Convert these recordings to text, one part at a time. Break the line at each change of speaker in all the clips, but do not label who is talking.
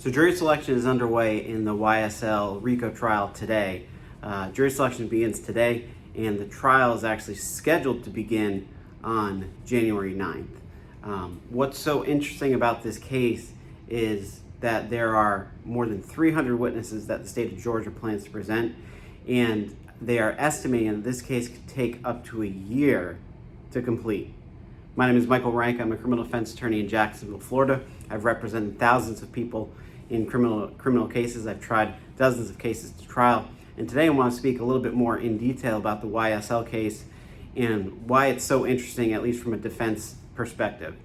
So jury selection is underway in the YSL RICO trial today. Jury selection begins today, and the trial is actually scheduled to begin on January 9th. What's so interesting about this case is that there are more than 300 witnesses that the state of Georgia plans to present, and they are estimating that this case could take up to a year to complete. My name is Michael Rainka. I'm a criminal defense attorney in Jacksonville, Florida. I've represented thousands of people in criminal cases. I've tried dozens of cases to trial. And today I want to speak a little bit more in detail about the YSL case and why it's so interesting, at least from a defense perspective.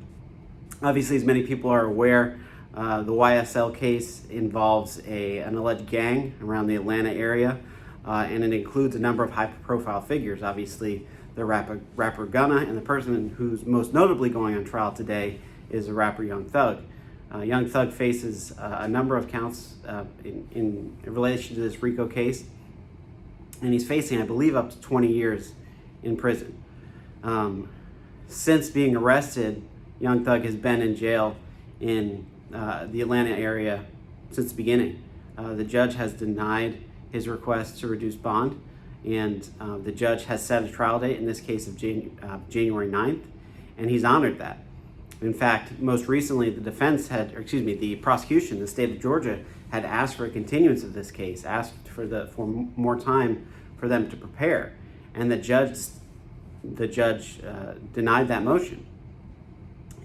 Obviously, as many people are aware, the YSL case involves an alleged gang around the Atlanta area, and it includes a number of high-profile figures. Obviously, the rapper Gunna, and the person who's most notably going on trial today is the rapper Young Thug. Young Thug faces a number of counts in relation to this RICO case, and he's facing, I believe, up to 20 years in prison. Since being arrested, Young Thug has been in jail in the Atlanta area since the beginning. The judge has denied his request to reduce bond, and the judge has set a trial date, in this case of January 9th, and he's honored that. In fact, most recently, the prosecution, the state of Georgia, had asked for a continuance of this case, asked for more time for them to prepare, and the judge denied that motion.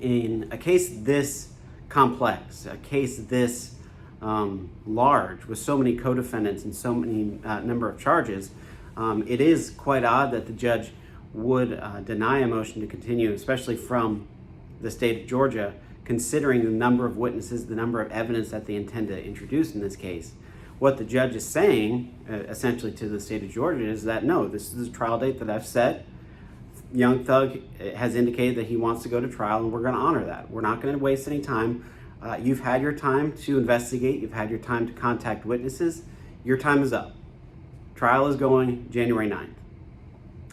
In a case this complex, a case this large, with so many co-defendants and so many number of charges, it is quite odd that the judge would deny a motion to continue, especially from the state of Georgia, considering the number of witnesses, the number of evidence that they intend to introduce in this case. What the judge is saying, essentially to the state of Georgia, is that no, this is a trial date that I've set. Young Thug has indicated that he wants to go to trial, and we're going to honor that. We're not going to waste any time. You've had your time to investigate. You've had your time to contact witnesses. Your time is up. Trial is going January 9th.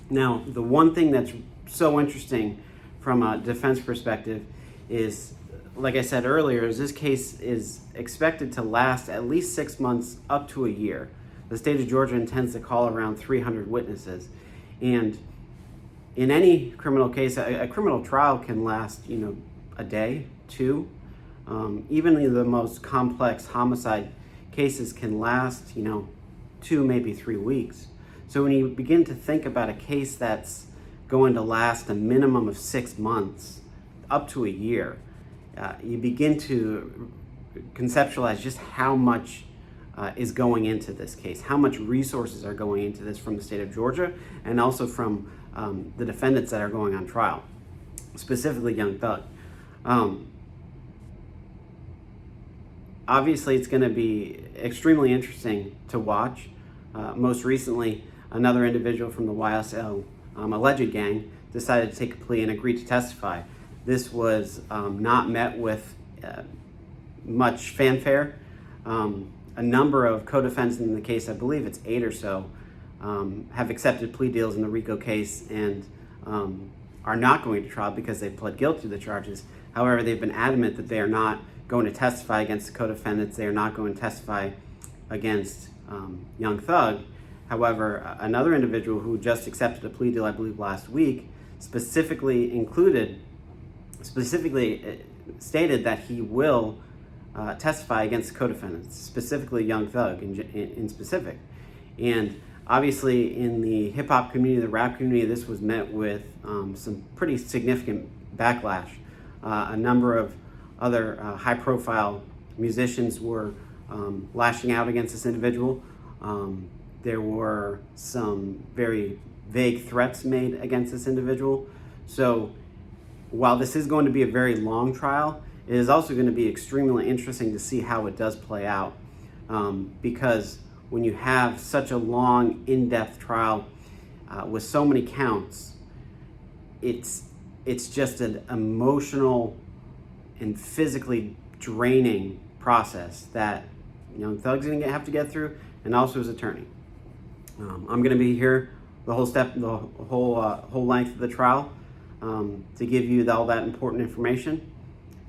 Now, the one thing that's so interesting from a defense perspective is, like I said earlier, is this case is expected to last at least 6 months up to a year. The state of Georgia intends to call around 300 witnesses. And in any criminal case, a criminal trial can last, a day, two. Even the most complex homicide cases can last, 2, maybe 3 weeks. So when you begin to think about a case that's going to last a minimum of 6 months, up to a year, you begin to conceptualize just how much is going into this case, how much resources are going into this from the state of Georgia, and also from the defendants that are going on trial, specifically Young Thug. Obviously, it's going to be extremely interesting to watch. Most recently, another individual from the YSL alleged gang decided to take a plea and agreed to testify. This was not met with much fanfare. A number of co-defendants in the case, I believe it's 8 or so, have accepted plea deals in the RICO case and are not going to trial because they pled guilty to the charges. However, they've been adamant that they are not going to testify against the co-defendants. They are not going to testify against Young Thug. However, another individual who just accepted a plea deal, I believe last week, specifically stated that he will testify against co-defendants, specifically Young Thug in specific. And obviously in the hip-hop community, the rap community, this was met with some pretty significant backlash. A number of other high-profile musicians were lashing out against this individual. There were some very vague threats made against this individual. So while this is going to be a very long trial, it is also going to be extremely interesting to see how it does play out. Because when you have such a long, in-depth trial with so many counts, it's just an emotional and physically draining process that Young Thug's going to have to get through, and also his attorney. I'm going to be here the whole length of the trial to give you all that important information.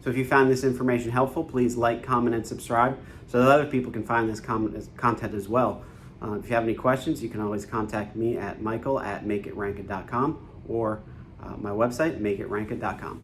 So if you found this information helpful, please like, comment, and subscribe so that other people can find this content as well. If you have any questions, you can always contact me at michael@makeitranka.com or my website, makeitranka.com.